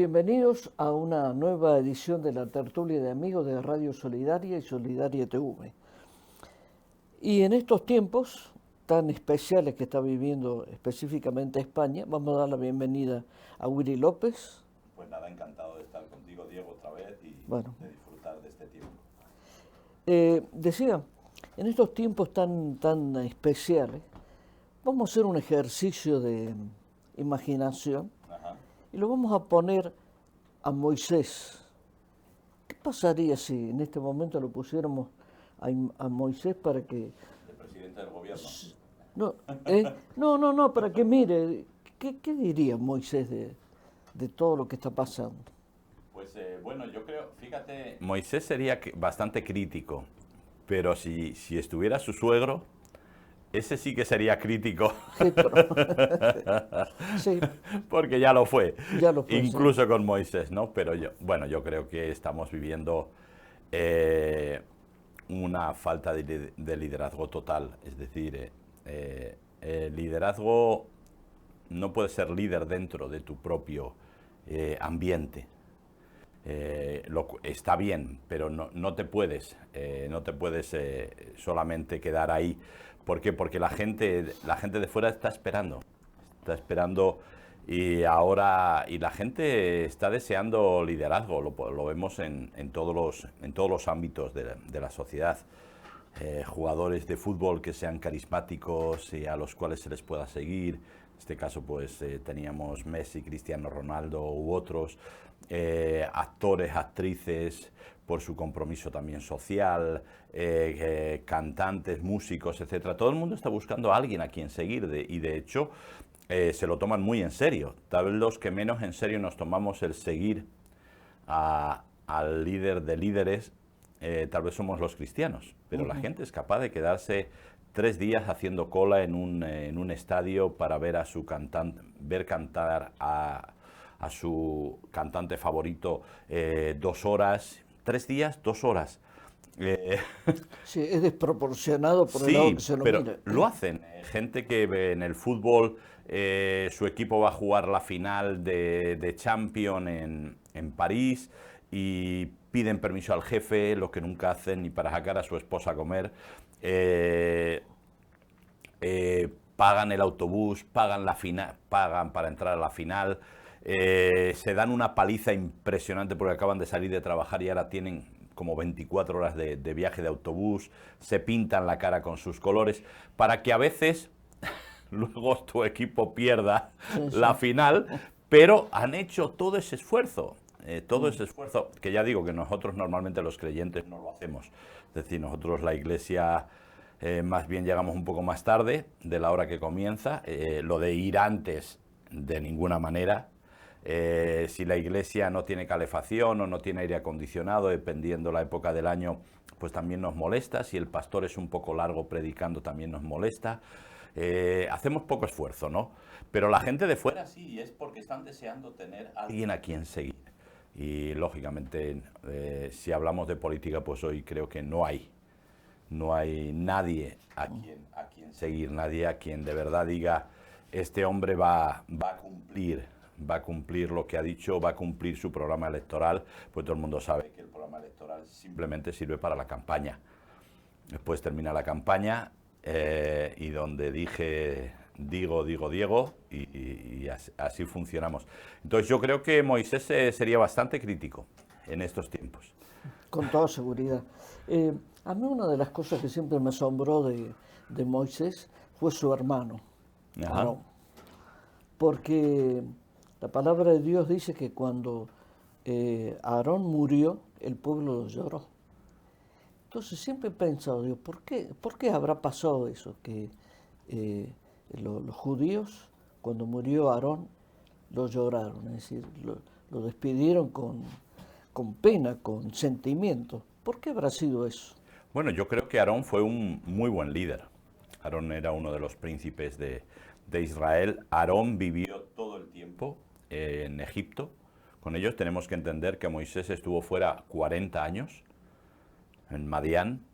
Bienvenidos a una nueva edición de la tertulia de amigos de Radio Solidaria y Solidaria TV. Y en estos tiempos tan especiales que está viviendo específicamente España, vamos a dar la bienvenida a Willy López. Pues nada, encantado de estar contigo, Diego, otra vez y de disfrutar de este tiempo. Decía, en estos tiempos tan especiales, vamos a hacer un ejercicio de imaginación. Ajá. Y lo vamos a poner a Moisés. ¿Qué pasaría si en este momento lo pusiéramos a Moisés para que... El presidente del gobierno. No, para que mire, ¿qué diría Moisés de todo lo que está pasando? Pues bueno, yo creo, fíjate, Moisés sería bastante crítico, pero si estuviera su suegro, ese sí que sería crítico. Sí. Porque ya lo fue. Incluso sí. Con Moisés, ¿no? Pero yo creo que estamos viviendo una falta de liderazgo total. Es decir, el liderazgo no puede ser líder dentro de tu propio ambiente. Está bien, pero no te puedes solamente quedar ahí. ¿Por qué? Porque la gente de fuera está esperando y la gente está deseando liderazgo. Lo vemos en todos los ámbitos de la sociedad. Jugadores de fútbol que sean carismáticos y a los cuales se les pueda seguir. En este caso, pues teníamos Messi, Cristiano Ronaldo u otros. Actores, actrices, por su compromiso también social, cantantes, músicos, etcétera. Todo el mundo está buscando a alguien a quien seguir y de hecho se lo toman muy en serio. Tal vez los que menos en serio nos tomamos el seguir al líder de líderes, tal vez somos los cristianos, pero la gente es capaz de quedarse 3 días haciendo cola en un estadio para ver cantar a su cantante favorito 2 horas, 3 días, 2 horas. Sí, es desproporcionado por el lado que se lo pero mire. Lo hacen. Gente que ve en el fútbol, su equipo va a jugar la final de Champions en París y piden permiso al jefe, lo que nunca hacen ni para sacar a su esposa a comer. Pagan el autobús, pagan la final, pagan para entrar a la final. Se dan una paliza impresionante porque acaban de salir de trabajar y ahora tienen como 24 horas de viaje de autobús, se pintan la cara con sus colores, para que a veces luego tu equipo pierda la final, pero han hecho todo ese esfuerzo, que ya digo que nosotros normalmente los creyentes no lo hacemos. Es decir, nosotros la iglesia más bien llegamos un poco más tarde de la hora que comienza, lo de ir antes de ninguna manera. Si la iglesia no tiene calefacción o no tiene aire acondicionado, dependiendo la época del año, pues también nos molesta. Si el pastor es un poco largo predicando, también nos molesta. Hacemos poco esfuerzo, ¿no? Pero la gente de fuera sí, es porque están deseando tener a alguien a quien seguir. Y lógicamente, si hablamos de política, pues hoy creo que no hay nadie a quien seguir, nadie a quien de verdad diga, este hombre va a cumplir lo que ha dicho, va a cumplir su programa electoral. Pues todo el mundo sabe que el programa electoral simplemente sirve para la campaña. Después termina la campaña y donde digo, Diego, y así funcionamos. Entonces yo creo que Moisés sería bastante crítico en estos tiempos. Con toda seguridad. A mí una de las cosas que siempre me asombró de Moisés fue su hermano, Aarón. Porque la palabra de Dios dice que cuando Aarón murió, el pueblo lo lloró. Entonces siempre he pensado, Dios, ¿por qué habrá pasado eso? Que los judíos, cuando murió Aarón, lo lloraron, es decir, lo despidieron con pena, con sentimiento. ¿Por qué habrá sido eso? Bueno, yo creo que Aarón fue un muy buen líder. Aarón era uno de los príncipes de Israel. Aarón vivió todo el tiempo en Egipto. Con ellos tenemos que entender que Moisés estuvo fuera 40 años en Madián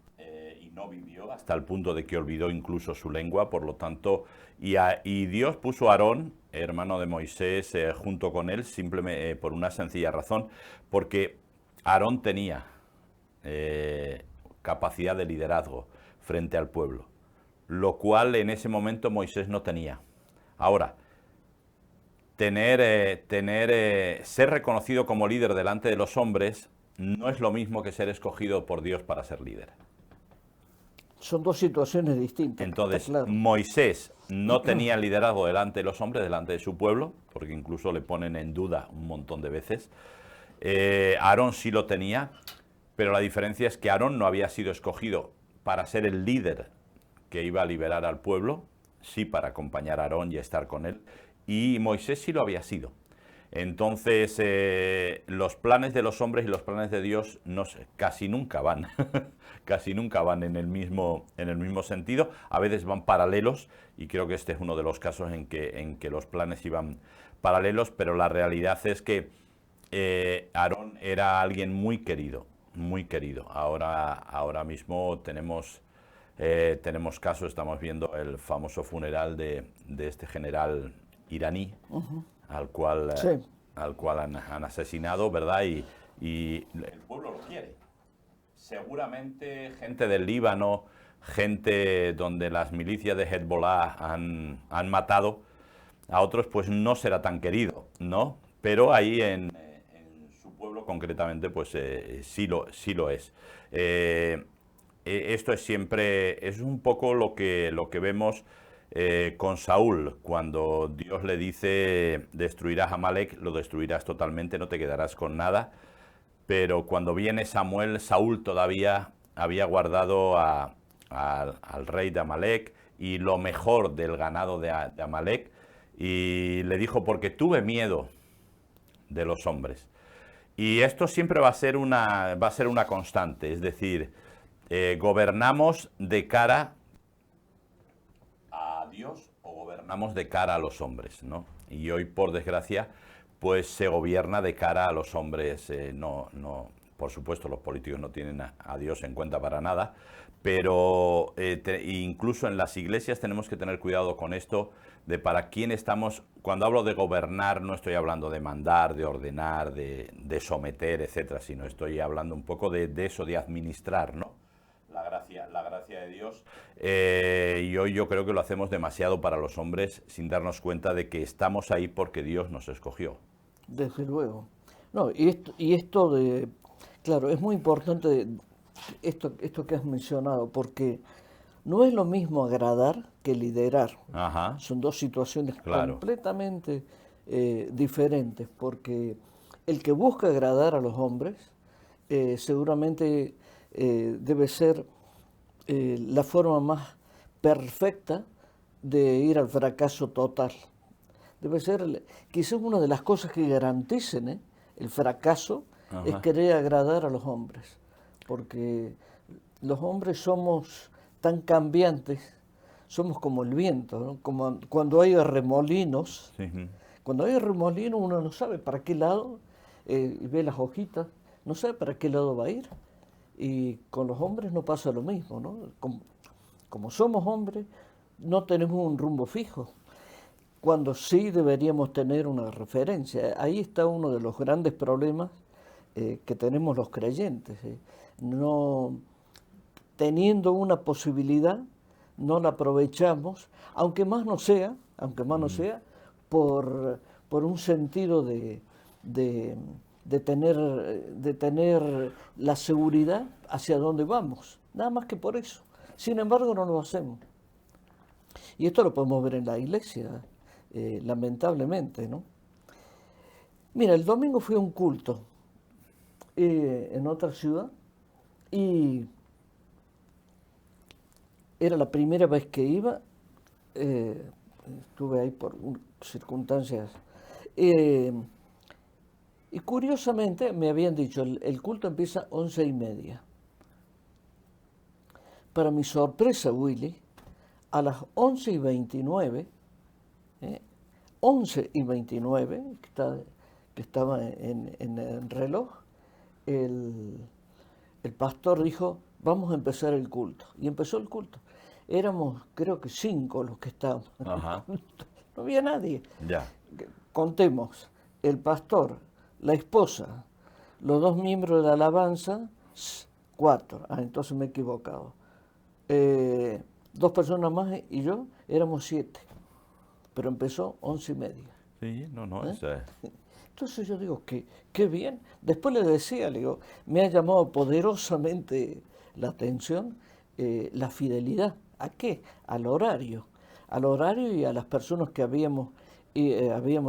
y no vivió hasta el punto de que olvidó incluso su lengua. Por lo tanto, y Dios puso a Aarón hermano de Moisés, junto con él, simplemente por una sencilla razón, porque Aarón tenía capacidad de liderazgo frente al pueblo, lo cual en ese momento Moisés no tenía. Ahora, ser reconocido como líder delante de los hombres no es lo mismo que ser escogido por Dios para ser líder. Son dos situaciones distintas. Entonces, está claro. Moisés no tenía liderazgo delante de los hombres, delante de su pueblo, porque incluso le ponen en duda un montón de veces. Aarón sí lo tenía, pero la diferencia es que Aarón no había sido escogido para ser el líder que iba a liberar al pueblo, sí para acompañar a Aarón y estar con él, y Moisés sí lo había sido. Entonces, los planes de los hombres y los planes de Dios no sé, casi nunca van, casi nunca van en el mismo sentido. A veces van paralelos y creo que este es uno de los casos en que los planes iban paralelos, pero la realidad es que Aarón era alguien muy querido, muy querido. Ahora mismo tenemos casos, estamos viendo el famoso funeral de este general iraní, al cual Sí. han asesinado, ¿verdad? Y el pueblo lo quiere. Seguramente gente del Líbano, gente donde las milicias de Hezbollah han matado a otros, pues no será tan querido, ¿no? Pero ahí en su pueblo concretamente, pues sí lo es. Esto es siempre, es un poco lo que vemos con Saúl, cuando Dios le dice destruirás a Amalek, lo destruirás totalmente, no te quedarás con nada, pero cuando viene Samuel, Saúl todavía había guardado al rey de Amalek y lo mejor del ganado de Amalek, y le dijo, porque tuve miedo de los hombres. Y esto siempre va a ser una constante, es decir, gobernamos de cara a Dios o gobernamos de cara a los hombres, ¿no? Y hoy, por desgracia, pues se gobierna de cara a los hombres. Por supuesto, los políticos no tienen a Dios en cuenta para nada, pero incluso en las iglesias tenemos que tener cuidado con esto de para quién estamos. Cuando hablo de gobernar, no estoy hablando de mandar, de ordenar, de someter, etcétera, sino estoy hablando un poco de eso, de administrar, ¿no? La gracia de Dios. Y hoy yo creo que lo hacemos demasiado para los hombres sin darnos cuenta de que estamos ahí porque Dios nos escogió. Desde luego. No, y esto de, claro, es muy importante esto que has mencionado, porque no es lo mismo agradar que liderar. Ajá, Son dos situaciones claro. completamente diferentes, porque el que busca agradar a los hombres seguramente debe ser la forma más perfecta de ir al fracaso total. Debe ser, quizás una de las cosas que garanticen el fracaso es Ajá. querer agradar a los hombres, porque los hombres somos tan cambiantes, somos como el viento, ¿no? Como cuando hay remolinos, Sí. cuando hay remolinos uno no sabe para qué lado, y ve las hojitas, no sabe para qué lado va a ir. Y con los hombres no pasa lo mismo, ¿no? Como somos hombres, no tenemos un rumbo fijo, cuando sí deberíamos tener una referencia. Ahí está uno de los grandes problemas que tenemos los creyentes. No, teniendo una posibilidad, no la aprovechamos, aunque más no sea, por un sentido de tener la seguridad hacia dónde vamos, nada más que por eso. Sin embargo, no lo hacemos. Y esto lo podemos ver en la iglesia, lamentablemente, ¿no? Mira, el domingo fui a un culto en otra ciudad y era la primera vez que iba, estuve ahí por circunstancias, y curiosamente me habían dicho, el culto empieza 11:30. Para mi sorpresa, Willy, a las 11:29, 11:29, que estaba en el reloj, el pastor dijo, vamos a empezar el culto. Y empezó el culto. Éramos, creo que 5 los que estábamos en el Ajá. culto. no había nadie. Ya. Contemos, el pastor, la esposa, los 2 miembros de la alabanza, 4. Entonces me he equivocado. 2 personas más y yo éramos 7. Pero empezó 11:30. Sí, no, es... Entonces yo digo, qué bien. Después le decía, le digo, me ha llamado poderosamente la atención la fidelidad. ¿A qué? Al horario. Al horario y a las personas que habíamos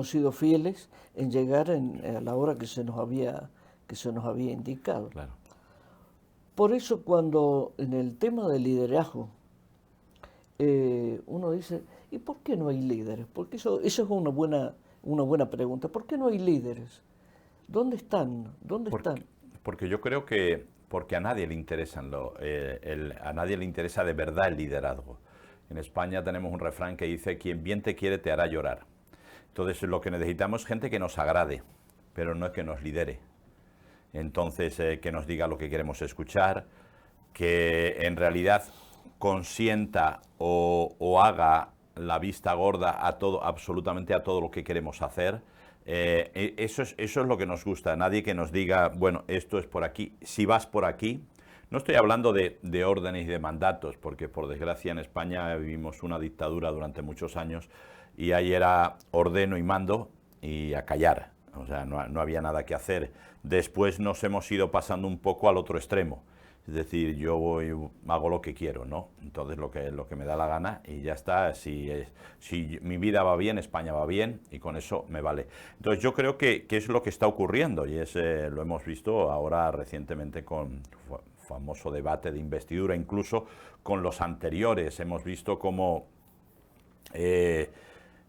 sido fieles en llegar a la hora que se nos había indicado. Claro. Por eso cuando en el tema del liderazgo uno dice, ¿y por qué no hay líderes? Porque eso es una buena pregunta. ¿Por qué no hay líderes? ¿Dónde están? Porque yo creo que porque a nadie le a nadie le interesa de verdad el liderazgo. En España tenemos un refrán que dice, quien bien te quiere te hará llorar. Entonces lo que necesitamos es gente que nos agrade, pero no es que nos lidere. Entonces que nos diga lo que queremos escuchar, que en realidad consienta o haga la vista gorda a todo, absolutamente a todo lo que queremos hacer. Eso es lo que nos gusta. Nadie que nos diga, bueno, esto es por aquí. Si vas por aquí, no estoy hablando de órdenes y de mandatos, porque por desgracia en España vivimos una dictadura durante muchos años y ahí era ordeno y mando y a callar. O sea, no había nada que hacer. Después nos hemos ido pasando un poco al otro extremo. Es decir, yo hago lo que quiero, ¿no? Entonces lo que me da la gana y ya está. Si mi vida va bien, España va bien y con eso me vale. Entonces yo creo que es lo que está ocurriendo y lo hemos visto ahora recientemente con famoso debate de investidura, incluso con los anteriores. Hemos visto cómo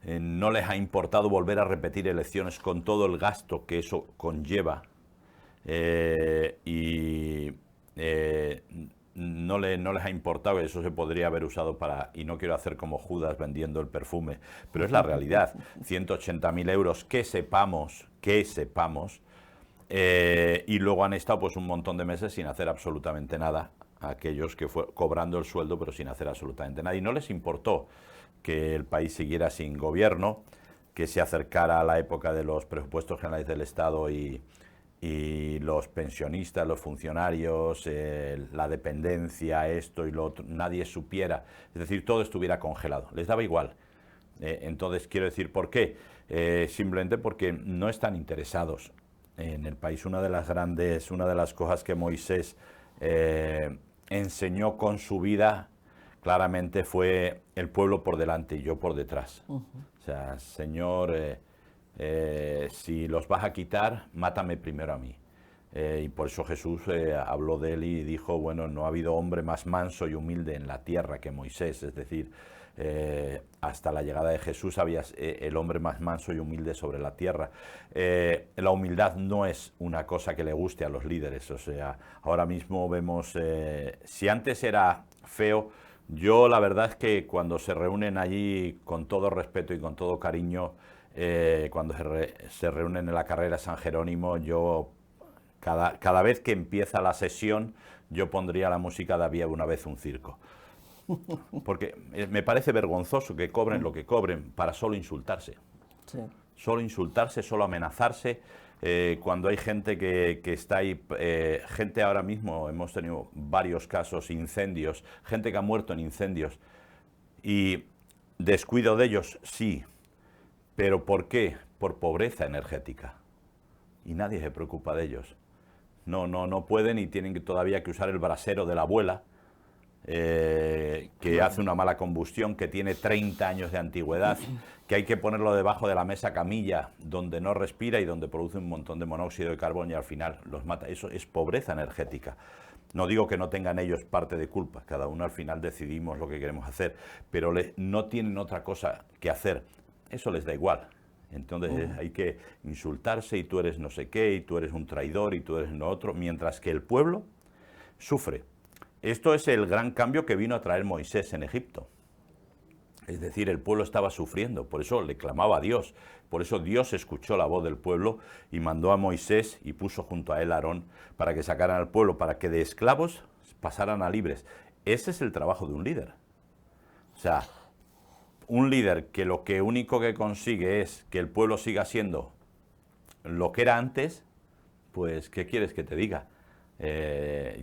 no les ha importado volver a repetir elecciones con todo el gasto que eso conlleva no les ha importado, eso se podría haber usado y no quiero hacer como Judas vendiendo el perfume, pero es la realidad, 180.000 euros que sepamos, y luego han estado pues un montón de meses sin hacer absolutamente nada, aquellos que cobrando el sueldo pero sin hacer absolutamente nada, y no les importó que el país siguiera sin gobierno, que se acercara a la época de los presupuestos generales del Estado y los pensionistas, los funcionarios, la dependencia, esto y lo otro, nadie supiera, es decir, todo estuviera congelado, les daba igual. Entonces, quiero decir, ¿por qué? Simplemente porque no están interesados en el país. Una de las cosas que Moisés enseñó con su vida claramente fue el pueblo por delante y yo por detrás. O sea, Señor, si los vas a quitar, mátame primero a mí. Y por eso Jesús habló de él y dijo, bueno, no ha habido hombre más manso y humilde en la tierra que Moisés. Es decir, hasta la llegada de Jesús había el hombre más manso y humilde sobre la tierra. La humildad no es una cosa que le guste a los líderes. O sea, ahora mismo vemos, si antes era feo, yo la verdad es que cuando se reúnen allí con todo respeto y con todo cariño, cuando se reúnen en la carrera San Jerónimo, yo cada vez que empieza la sesión, yo pondría la música de Había una vez un circo. Porque me parece vergonzoso que cobren lo que cobren para solo insultarse. Sí. Solo insultarse, solo amenazarse. Cuando hay gente que está ahí, gente ahora mismo, hemos tenido varios casos, incendios, gente que ha muerto en incendios. Y descuido de ellos, sí. ¿Pero por qué? Por pobreza energética. Y nadie se preocupa de ellos. No pueden y tienen todavía que usar el brasero de la abuela, que hace una mala combustión, que tiene 30 años de antigüedad, que hay que ponerlo debajo de la mesa camilla, donde no respira y donde produce un montón de monóxido de carbono y al final los mata. Eso es pobreza energética. No digo que no tengan ellos parte de culpa, cada uno al final decidimos lo que queremos hacer, pero no tienen otra cosa que hacer. Eso les da igual. Entonces hay que insultarse y tú eres no sé qué, y tú eres un traidor y tú eres lo otro, mientras que el pueblo sufre. Esto es el gran cambio que vino a traer Moisés en Egipto. Es decir, el pueblo estaba sufriendo, por eso le clamaba a Dios. Por eso Dios escuchó la voz del pueblo y mandó a Moisés y puso junto a él a Aarón para que sacaran al pueblo, para que de esclavos pasaran a libres. Ese es el trabajo de un líder. O sea, un líder que lo que único que consigue es que el pueblo siga siendo lo que era antes, pues ¿qué quieres que te diga?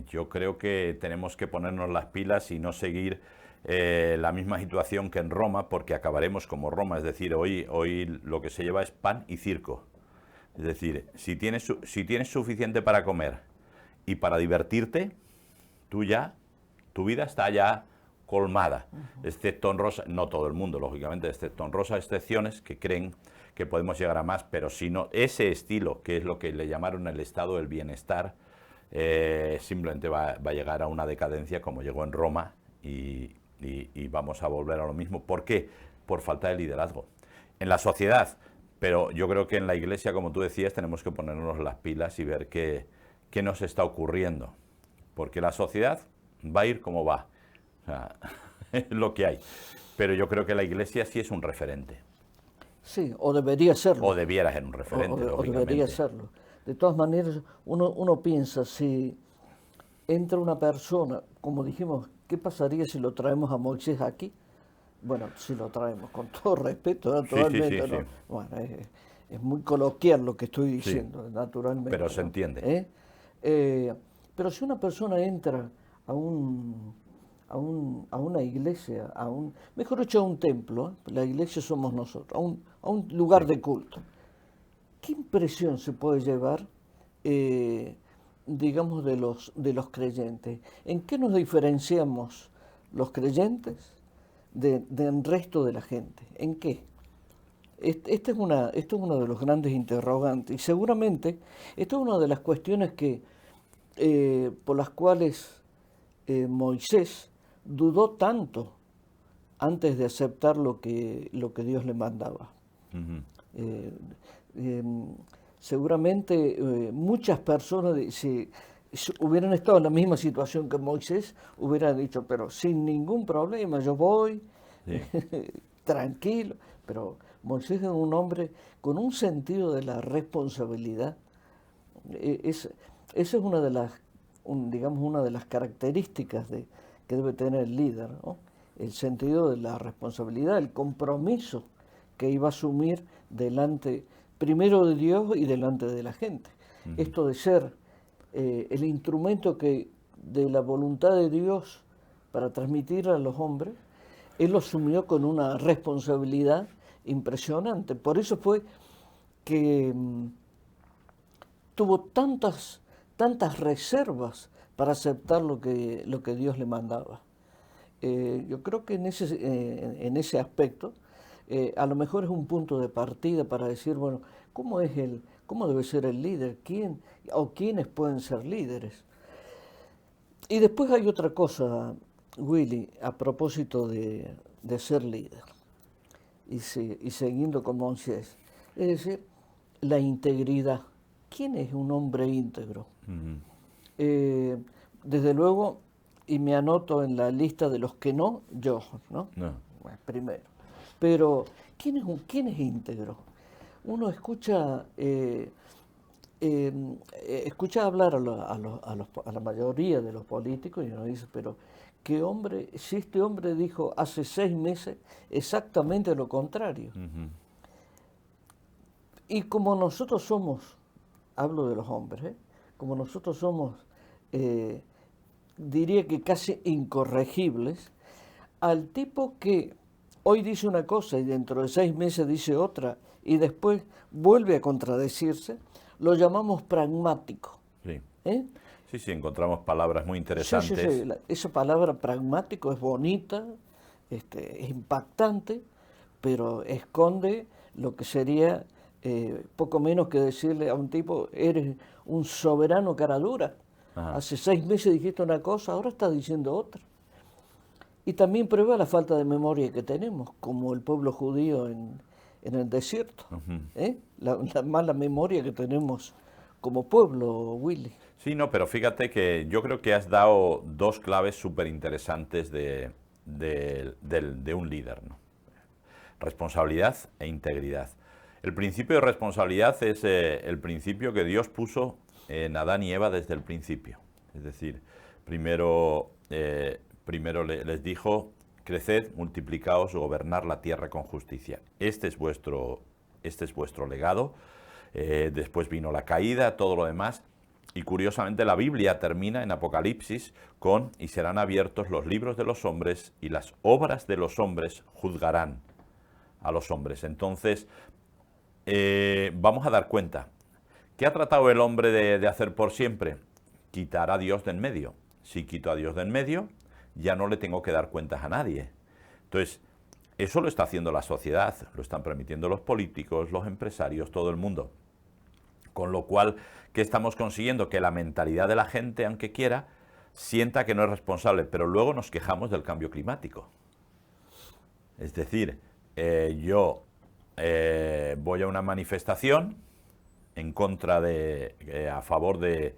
Yo creo que tenemos que ponernos las pilas y no seguir la misma situación que en Roma, porque acabaremos como Roma, es decir, hoy lo que se lleva es pan y circo. Es decir, si tienes suficiente para comer y para divertirte, tu vida está ya colmada, excepto honrosa, no todo el mundo, lógicamente, excepto honrosas excepciones que creen que podemos llegar a más, pero si no, ese estilo, que es lo que le llamaron el estado del bienestar, simplemente va a llegar a una decadencia como llegó en Roma y vamos a volver a lo mismo. ¿Por qué? Por falta de liderazgo. En la sociedad, pero yo creo que en la Iglesia, como tú decías, tenemos que ponernos las pilas y ver qué nos está ocurriendo, porque la sociedad va a ir como va. O sea, es lo que hay. Pero yo creo que la Iglesia sí es un referente. Sí, o debería serlo. O debiera ser un referente, o lógicamente. debería serlo. De todas maneras, uno piensa, si entra una persona, como dijimos, ¿qué pasaría si lo traemos a Moisés aquí? Bueno, si lo traemos, con todo respeto, naturalmente. Sí. ¿No? Bueno, es muy coloquial lo que estoy Sí, diciendo, naturalmente. pero se ¿no? entiende. Pero si una persona entra a una iglesia, mejor dicho, a un templo, la iglesia somos nosotros, a un lugar de culto, ¿qué impresión se puede llevar, digamos, de los creyentes? ¿En qué nos diferenciamos los creyentes del resto de la gente? ¿En qué? Esto es uno de los grandes interrogantes, y seguramente esto es una de las cuestiones por las cuales Moisés dudó tanto antes de aceptar lo que Dios le mandaba. Seguramente muchas personas, si hubieran estado en la misma situación que Moisés, hubieran dicho, pero sin ningún problema, yo voy, Sí. tranquilo. Pero Moisés es un hombre con un sentido de la responsabilidad. Esa es una de las, digamos, una de las características que debe tener el líder, ¿no? El sentido de la responsabilidad, el compromiso que iba a asumir delante, primero de Dios y delante de la gente. Esto de ser el instrumento de la voluntad de Dios para transmitir a los hombres, él lo asumió con una responsabilidad impresionante. Por eso fue que tuvo tantas reservas para aceptar lo que Dios le mandaba. Yo creo que en ese aspecto, a lo mejor es un punto de partida para decir, bueno, ¿cómo debe ser el líder? ¿Quién o quiénes pueden ser líderes? Y después hay otra cosa, Willy, a propósito de ser líder, y siguiendo con Moisés, es decir, la integridad. ¿Quién es un hombre íntegro? Desde luego, y me anoto en la lista de los que no, yo, ¿no? No. Bueno, primero. Pero, ¿quién es íntegro? Uno escucha hablar a la mayoría de los políticos y uno dice, pero ¿qué hombre? Si este hombre dijo hace 6 meses exactamente lo contrario. Y como nosotros somos, hablo de los hombres, como nosotros somos, diría que casi incorregibles, al tipo que hoy dice una cosa y dentro de 6 meses dice otra y después vuelve a contradecirse, lo llamamos pragmático. Sí. ¿Eh? Sí, encontramos palabras muy interesantes. Sí. Esa palabra pragmático es bonita, es impactante, pero esconde lo que sería poco menos que decirle a un tipo, eres un soberano cara dura. Ajá. Hace 6 meses dijiste una cosa, ahora estás diciendo otra. Y también prueba la falta de memoria que tenemos, como el pueblo judío en el desierto. La mala memoria que tenemos como pueblo, Willy. Sí, no, pero fíjate que yo creo que has dado 2 claves súper interesantes de un líder, ¿no? Responsabilidad e integridad. El principio de responsabilidad es el principio que Dios puso en Adán y Eva desde el principio. Es decir, primero les dijo creced, multiplicaos, gobernar la tierra con justicia. Este es vuestro legado. Después vino la caída, todo lo demás. Y curiosamente la Biblia termina en Apocalipsis con: y serán abiertos los libros de los hombres y las obras de los hombres juzgarán a los hombres. Entonces, vamos a dar cuenta. ¿Qué ha tratado el hombre de hacer por siempre? Quitar a Dios de en medio. Si quito a Dios de en medio, ya no le tengo que dar cuentas a nadie. Entonces, eso lo está haciendo la sociedad, lo están permitiendo los políticos, los empresarios, todo el mundo. Con lo cual, ¿qué estamos consiguiendo? Que la mentalidad de la gente, aunque quiera, sienta que no es responsable, pero luego nos quejamos del cambio climático. Es decir, yo voy a una manifestación en contra a favor de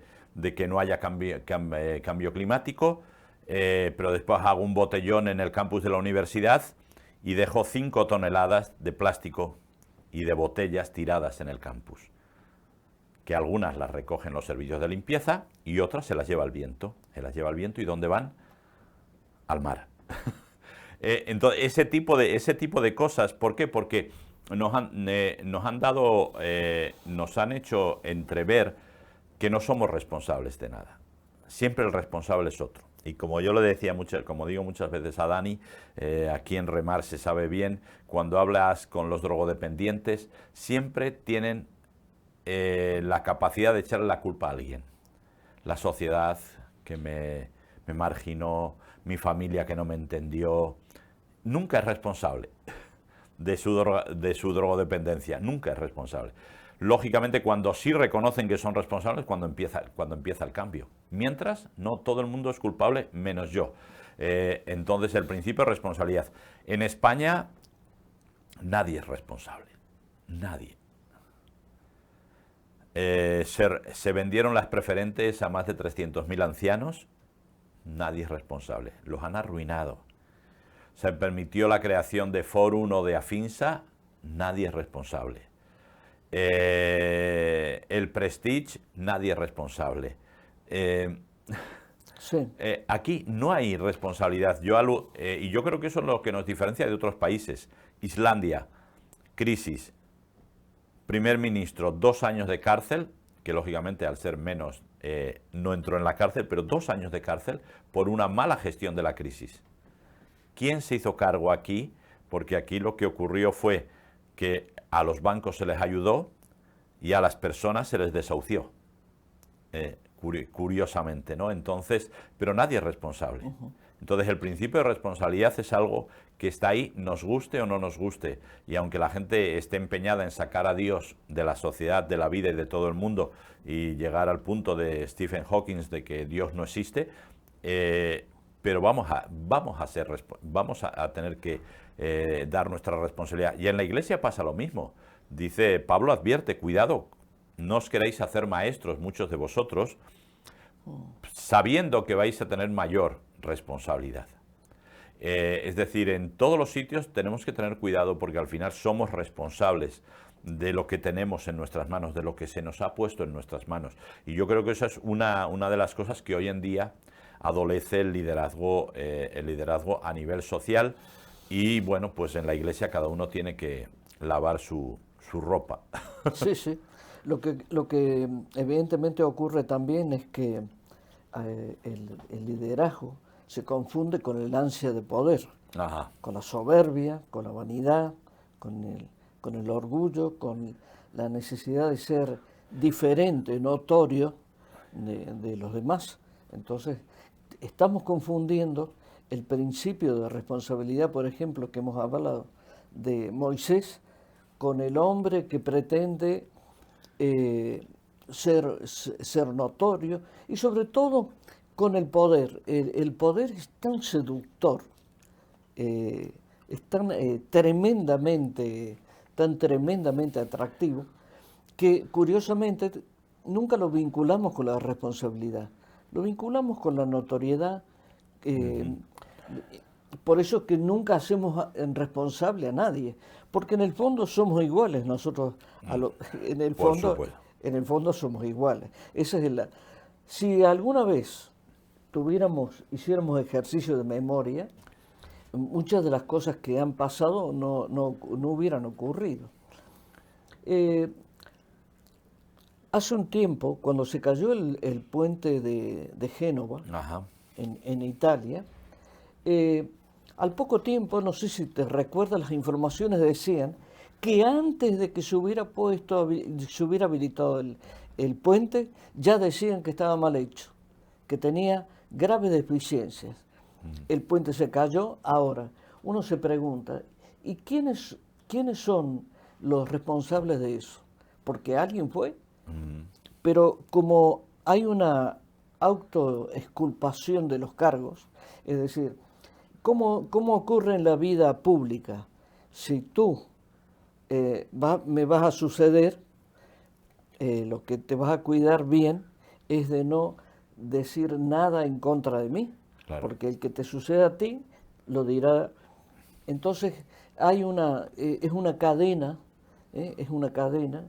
que no haya cambio climático, pero después hago un botellón en el campus de la universidad y dejo 5 toneladas de plástico y de botellas tiradas en el campus, que algunas las recogen los servicios de limpieza y otras se las lleva el viento. Se las lleva el viento, ¿y dónde van? Al mar. Entonces, ese tipo de cosas, ¿por qué? Porque nos han hecho entrever que no somos responsables de nada. Siempre el responsable es otro. Y como yo le decía como digo muchas veces a Dani, aquí en Remar se sabe bien, cuando hablas con los drogodependientes, siempre tienen la capacidad de echarle la culpa a alguien. La sociedad que me marginó, mi familia que no me entendió. Nunca es responsable de su drogodependencia, nunca es responsable. Lógicamente, cuando sí reconocen que son responsables, cuando empieza el cambio. Mientras, no todo el mundo es culpable, menos yo. Entonces, el principio de responsabilidad. En España, nadie es responsable. Nadie. Se vendieron las preferentes a más de 300.000 ancianos. Nadie es responsable. Los han arruinado. Se permitió la creación de Forum o de Afinsa. Nadie es responsable. El Prestige, nadie es responsable. Sí. Aquí no hay responsabilidad. Y yo creo que eso es lo que nos diferencia de otros países. Islandia, crisis, primer ministro, 2 años de cárcel, que lógicamente al ser menos no entró en la cárcel, pero 2 años de cárcel por una mala gestión de la crisis. ¿Quién se hizo cargo aquí? Porque aquí lo que ocurrió fue que a los bancos se les ayudó y a las personas se les desahució, curiosamente, ¿no? Entonces, pero nadie es responsable. Entonces, el principio de responsabilidad es algo que está ahí, nos guste o no nos guste. Y aunque la gente esté empeñada en sacar a Dios de la sociedad, de la vida y de todo el mundo y llegar al punto de Stephen Hawking de que Dios no existe, pero vamos a tener que dar nuestra responsabilidad. Y en la iglesia pasa lo mismo. Dice, Pablo advierte, cuidado, no os queréis hacer maestros, muchos de vosotros, sabiendo que vais a tener mayor responsabilidad. Es decir, en todos los sitios tenemos que tener cuidado porque al final somos responsables de lo que tenemos en nuestras manos, de lo que se nos ha puesto en nuestras manos. Y yo creo que esa es una de las cosas que hoy en día adolece el liderazgo a nivel social. Y bueno, pues en la iglesia cada uno tiene que lavar su ropa. Sí, sí. Lo que evidentemente ocurre también es que el liderazgo se confunde con el ansia de poder, Ajá. con la soberbia, con la vanidad, con el orgullo, con la necesidad de ser diferente, notorio de los demás. Entonces, estamos confundiendo el principio de responsabilidad, por ejemplo, que hemos hablado de Moisés, con el hombre que pretende ser notorio y sobre todo con el poder. El poder es tan seductor, es tan tremendamente atractivo, que curiosamente nunca lo vinculamos con la responsabilidad, lo vinculamos con la notoriedad. Por eso es que nunca hacemos responsable a nadie, porque en el fondo somos iguales nosotros. En el fondo somos iguales. Si alguna vez hiciéramos ejercicio de memoria, muchas de las cosas que han pasado no hubieran ocurrido. Eh, Hace un tiempo, cuando se cayó el puente de Génova, Ajá. en Italia, eh, al poco tiempo, no sé si te recuerdas, las informaciones decían que antes de que se hubiera habilitado el puente, ya decían que estaba mal hecho, que tenía graves deficiencias. El puente se cayó. Ahora, uno se pregunta, ¿y quiénes son los responsables de eso? Porque alguien fue, pero como hay una autoexculpación de los cargos, es decir, ¿cómo ocurre en la vida pública? Si tú me vas a suceder, lo que te vas a cuidar bien es de no decir nada en contra de mí, Claro. porque el que te suceda a ti lo dirá. Entonces es una cadena, es una cadena,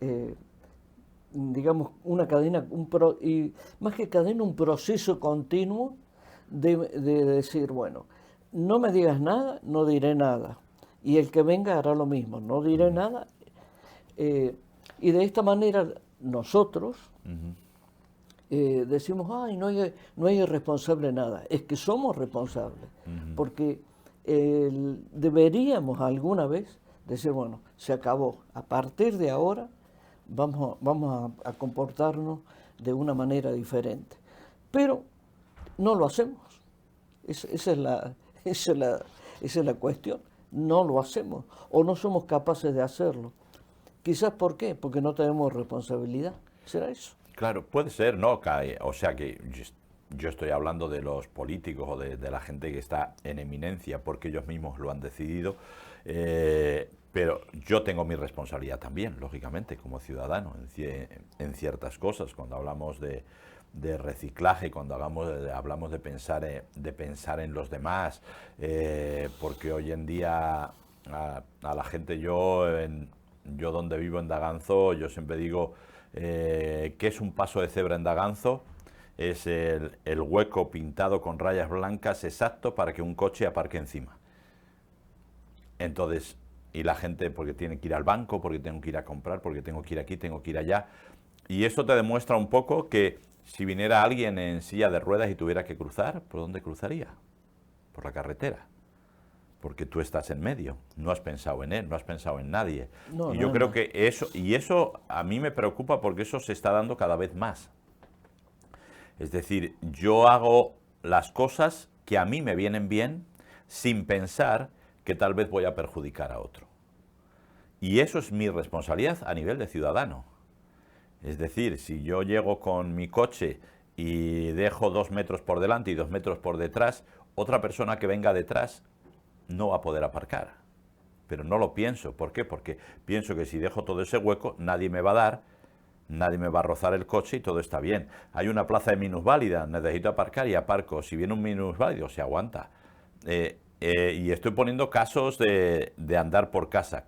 eh, digamos, una cadena, y más que cadena, un proceso continuo de decir, bueno, no me digas nada, no diré nada. Y el que venga hará lo mismo, no diré nada. Y de esta manera nosotros decimos, ay, no hay responsable nada. Es que somos responsables, porque deberíamos alguna vez decir, bueno, se acabó. A partir de ahora vamos a comportarnos de una manera diferente. Pero no lo hacemos. Esa es esa es la cuestión. No lo hacemos o no somos capaces de hacerlo. Quizás, ¿por qué? Porque no tenemos responsabilidad. ¿Será eso? Claro, puede ser, ¿no? O sea que yo estoy hablando de los políticos o de la gente que está en eminencia porque ellos mismos lo han decidido, pero yo tengo mi responsabilidad también, lógicamente, como ciudadano, en ciertas cosas. Cuando hablamos de reciclaje, cuando hablamos de pensar en los demás, porque hoy en día a la gente, yo donde vivo en Daganzo, yo siempre digo, ¿qué es un paso de cebra en Daganzo? Es el hueco pintado con rayas blancas exacto para que un coche aparque encima. Entonces, y la gente, porque tiene que ir al banco, porque tengo que ir a comprar, porque tengo que ir aquí, tengo que ir allá. Y eso te demuestra un poco que si viniera alguien en silla de ruedas y tuviera que cruzar, ¿por dónde cruzaría? Por la carretera. Porque tú estás en medio, no has pensado en él, no has pensado en nadie. No, Y no yo es creo más. que eso a mí me preocupa porque eso se está dando cada vez más. Es decir, yo hago las cosas que a mí me vienen bien sin pensar que tal vez voy a perjudicar a otro. Y eso es mi responsabilidad a nivel de ciudadano. Es decir, si yo llego con mi coche y dejo 2 metros por delante y 2 metros por detrás, otra persona que venga detrás no va a poder aparcar. Pero no lo pienso. ¿Por qué? Porque pienso que si dejo todo ese hueco, nadie me va a dar, nadie me va a rozar el coche y todo está bien. Hay una plaza de minusválida, necesito aparcar y aparco. Si viene un minusválido, se aguanta. Y estoy poniendo casos de andar por casa,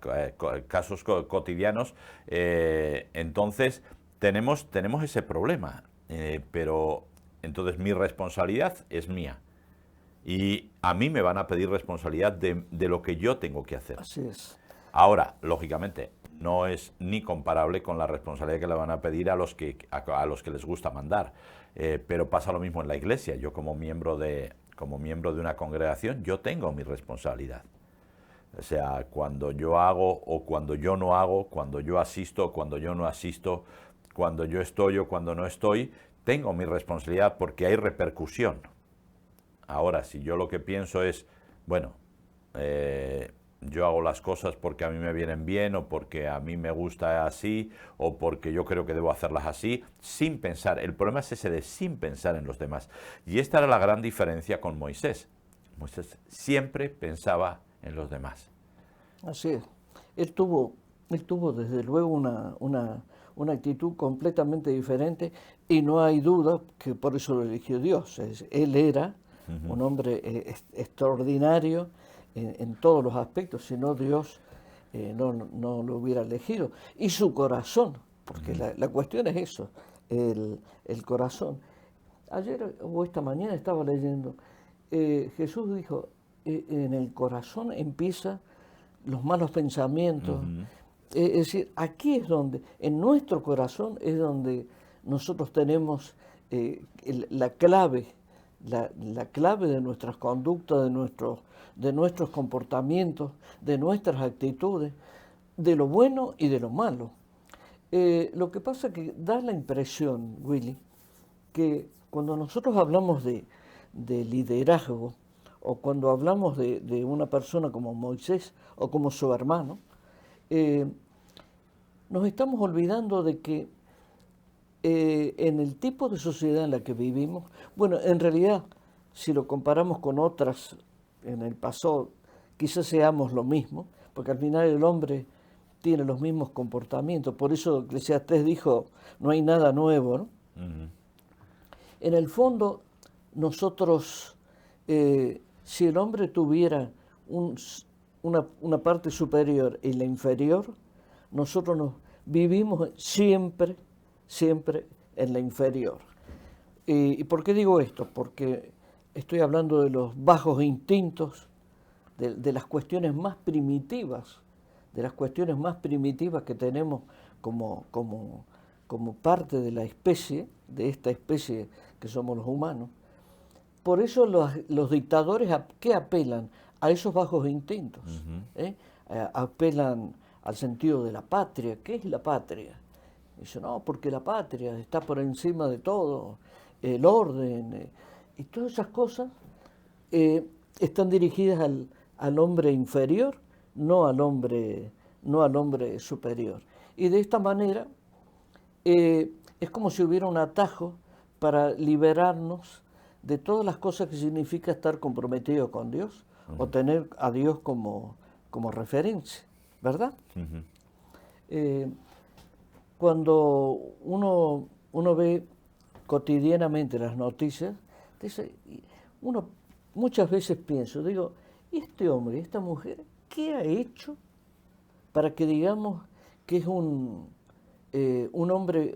casos cotidianos. Entonces, tenemos ese problema. Pero entonces mi responsabilidad es mía. Y a mí me van a pedir responsabilidad de lo que yo tengo que hacer. Así es. Ahora, lógicamente, no es ni comparable con la responsabilidad que le van a pedir a los que les gusta mandar. Pero pasa lo mismo en la iglesia. Yo como miembro de una congregación, yo tengo mi responsabilidad. O sea, cuando yo hago o cuando yo no hago, cuando yo asisto o cuando yo no asisto, cuando yo estoy o cuando no estoy, tengo mi responsabilidad porque hay repercusión. Ahora, si yo lo que pienso es, bueno, yo hago las cosas porque a mí me vienen bien o porque a mí me gusta así o porque yo creo que debo hacerlas así, sin pensar. El problema es ese de sin pensar en los demás. Y esta era la gran diferencia con Moisés. Moisés siempre pensaba en los demás. Así es. Él tuvo desde luego una actitud completamente diferente y no hay duda que por eso lo eligió Dios. Él era un hombre extraordinario en todos los aspectos, si no Dios no lo hubiera elegido. Y su corazón, porque la cuestión es eso, el corazón. Ayer o esta mañana estaba leyendo, Jesús dijo, en el corazón empiezan los malos pensamientos. Es decir, aquí es donde, en nuestro corazón es donde nosotros tenemos la clave, la clave de nuestras conductas, de nuestros comportamientos, de nuestras actitudes, de lo bueno y de lo malo. Lo que pasa es que da la impresión, Willy, que cuando nosotros hablamos de liderazgo, o cuando hablamos de una persona como Moisés o como su hermano, nos estamos olvidando de que en el tipo de sociedad en la que vivimos, bueno, en realidad, si lo comparamos con otras en el pasado, quizás seamos lo mismo, porque al final el hombre tiene los mismos comportamientos. Por eso Eclesiastés dijo, no hay nada nuevo, ¿no? En el fondo, nosotros, si el hombre tuviera una parte superior y la inferior, nosotros vivimos siempre en la inferior. ¿Y por qué digo esto? Porque estoy hablando de los bajos instintos, de las cuestiones más primitivas, que tenemos como parte de la especie, de esta especie que somos los humanos. Por eso los dictadores, ¿qué apelan? A esos bajos instintos. Apelan al sentido de la patria. ¿Qué es la patria? Dice, no, porque la patria está por encima de todo, el orden, y todas esas cosas están dirigidas al hombre inferior, no al hombre superior. Y de esta manera es como si hubiera un atajo para liberarnos de todas las cosas que significa estar comprometido con Dios o tener a Dios como referencia, ¿verdad? Cuando uno ve cotidianamente las noticias, uno muchas veces pienso, digo, ¿y este hombre, esta mujer, qué ha hecho para que digamos que es un hombre,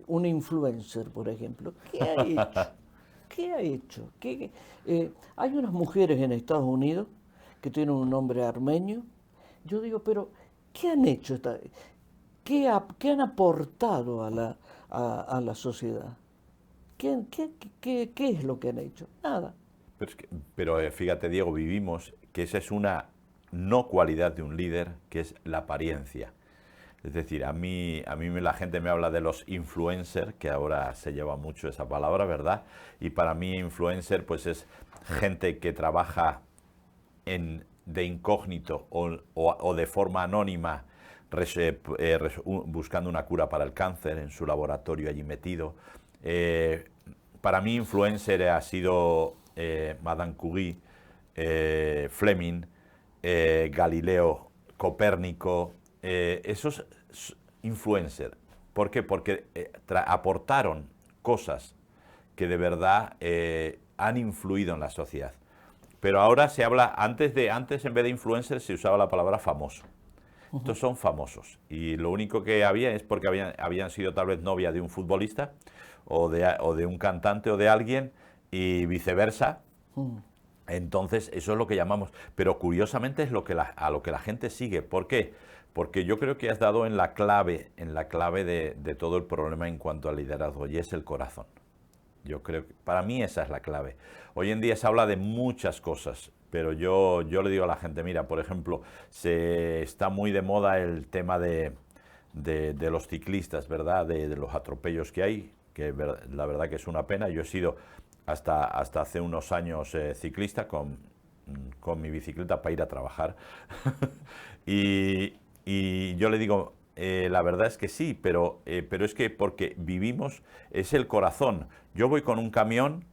un influencer, por ejemplo? ¿Qué ha hecho? ¿Qué ha hecho? Hay unas mujeres en Estados Unidos que tienen un nombre armenio. Yo digo, pero ¿qué han hecho? ¿Qué han aportado a la sociedad? ¿Qué es lo que han hecho? Nada. Pero fíjate, Diego, vivimos que esa es una no cualidad de un líder, que es la apariencia. Es decir, a mí la gente me habla de los influencers, que ahora se lleva mucho esa palabra, ¿verdad? Y para mí influencer pues es gente que trabaja de incógnito o de forma anónima buscando una cura para el cáncer en su laboratorio allí metido. Para mí influencer ha sido Madame Curie, Fleming, Galileo, Copérnico, esos influencers. ¿Por qué? Porque aportaron cosas que de verdad han influido en la sociedad. Pero ahora se habla, antes en vez de influencer se usaba la palabra famoso. Estos son famosos. Y lo único que había es porque habían sido tal vez novia de un futbolista o de un cantante o de alguien y viceversa. Entonces, eso es lo que llamamos. Pero curiosamente es a lo que la gente sigue. ¿Por qué? Porque yo creo que has dado en la clave de todo el problema en cuanto al liderazgo, y es el corazón. Yo creo que para mí esa es la clave. Hoy en día se habla de muchas cosas, pero yo le digo a la gente, mira, por ejemplo, está muy de moda el tema de los ciclistas, ¿verdad? De los atropellos que hay, que la verdad que es una pena. Yo he sido hasta hace unos años ciclista con mi bicicleta para ir a trabajar. y yo le digo, la verdad es que sí, pero es que porque vivimos, es el corazón. Yo voy con un camión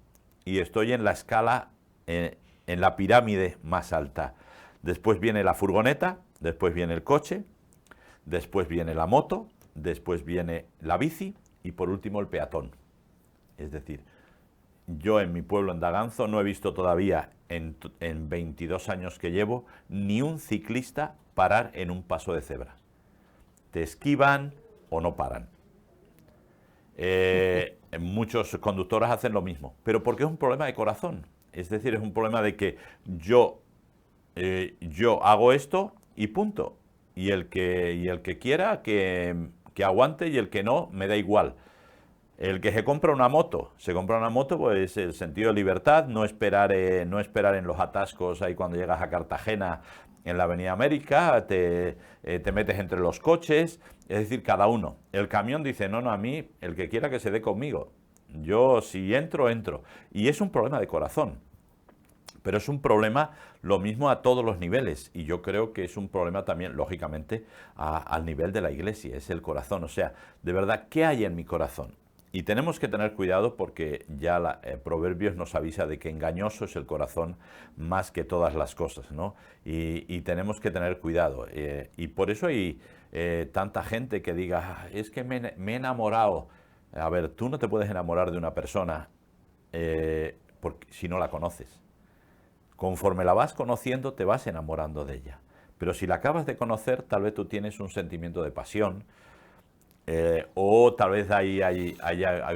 y estoy en la escala, en la pirámide más alta. Después viene la furgoneta, después viene el coche, después viene la moto, después viene la bici y por último el peatón. Es decir, yo en mi pueblo, en Daganzo, no he visto todavía, en 22 años que llevo, ni un ciclista parar en un paso de cebra. Te esquivan o no paran. Muchos conductores hacen lo mismo, pero porque es un problema de corazón. Es decir, es un problema de que yo hago esto y punto. Y el que quiera que aguante, y el que no, me da igual. El que se compra una moto, pues el sentido de libertad, no esperar en los atascos ahí cuando llegas a Cartagena en la Avenida América, te metes entre los coches, es decir, cada uno. El camión dice, no, a mí, el que quiera que se dé conmigo. Yo si entro. Y es un problema de corazón. Pero es un problema lo mismo a todos los niveles, y yo creo que es un problema también, lógicamente, al nivel de la Iglesia, es el corazón. O sea, de verdad, ¿qué hay en mi corazón? Y tenemos que tener cuidado porque ya Proverbios nos avisa de que engañoso es el corazón más que todas las cosas, ¿no? Y tenemos que tener cuidado. Y por eso hay tanta gente que diga, es que me he enamorado. A ver, tú no te puedes enamorar de una persona si no la conoces. Conforme la vas conociendo, te vas enamorando de ella. Pero si la acabas de conocer, tal vez tú tienes un sentimiento de pasión, o tal vez hay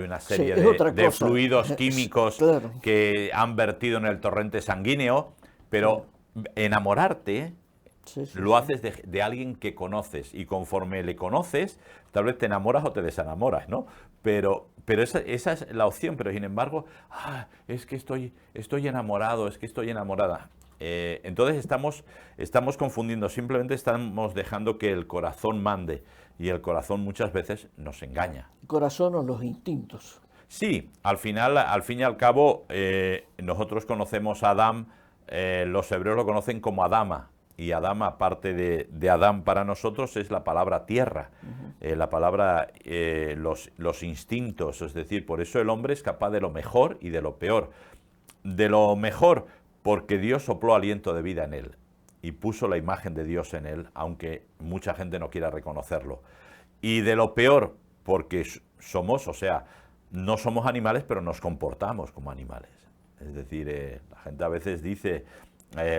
una serie de fluidos químicos claro, que han vertido en el torrente sanguíneo, pero enamorarte lo haces de alguien que conoces, y conforme le conoces, tal vez te enamoras o te desenamoras, ¿no? Pero esa es la opción, pero sin embargo, es que estoy enamorado, es que estoy enamorada. Entonces estamos confundiendo, simplemente estamos dejando que el corazón mande, y el corazón muchas veces nos engaña. El corazón o los instintos. Sí, al fin y al cabo, nosotros conocemos a Adán, los hebreos lo conocen como Adama, y Adama, aparte de Adán para nosotros, es la palabra tierra, la palabra, los instintos, es decir, por eso el hombre es capaz de lo mejor y de lo peor. De lo mejor, porque Dios sopló aliento de vida en él y puso la imagen de Dios en él, aunque mucha gente no quiera reconocerlo. Y de lo peor, porque somos, o sea, no somos animales, pero nos comportamos como animales. Es decir, la gente a veces dice,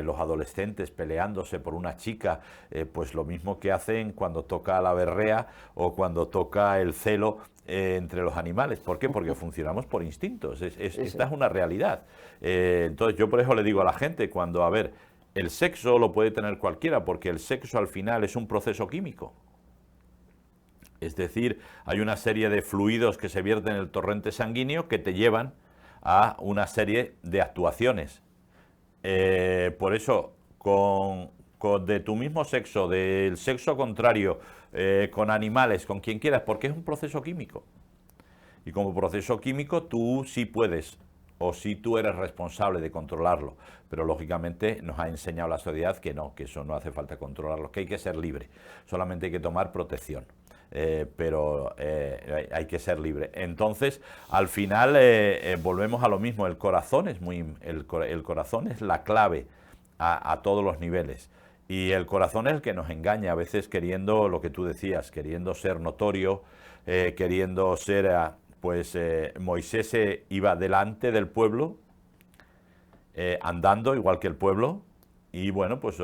los adolescentes peleándose por una chica, pues lo mismo que hacen cuando toca la berrea o cuando toca el celo entre los animales. ¿Por qué? Porque funcionamos por instintos. Esta es una realidad. Entonces yo por eso le digo a la gente, a ver, el sexo lo puede tener cualquiera, porque el sexo al final es un proceso químico. Es decir, hay una serie de fluidos que se vierten en el torrente sanguíneo que te llevan a una serie de actuaciones. Por eso, de tu mismo sexo, del sexo contrario, con animales, con quien quieras, porque es un proceso químico. Y como proceso químico tú sí puedes, o sí tú eres responsable de controlarlo. Pero lógicamente nos ha enseñado la sociedad que no, que eso no hace falta controlarlo, que hay que ser libre, solamente hay que tomar protección. Pero hay que ser libre. Entonces, al final volvemos a lo mismo. El corazón el corazón es la clave a todos los niveles. Y el corazón es el que nos engaña, a veces queriendo lo que tú decías, queriendo ser notorio, queriendo ser, Moisés iba delante del pueblo, andando igual que el pueblo. Y bueno, pues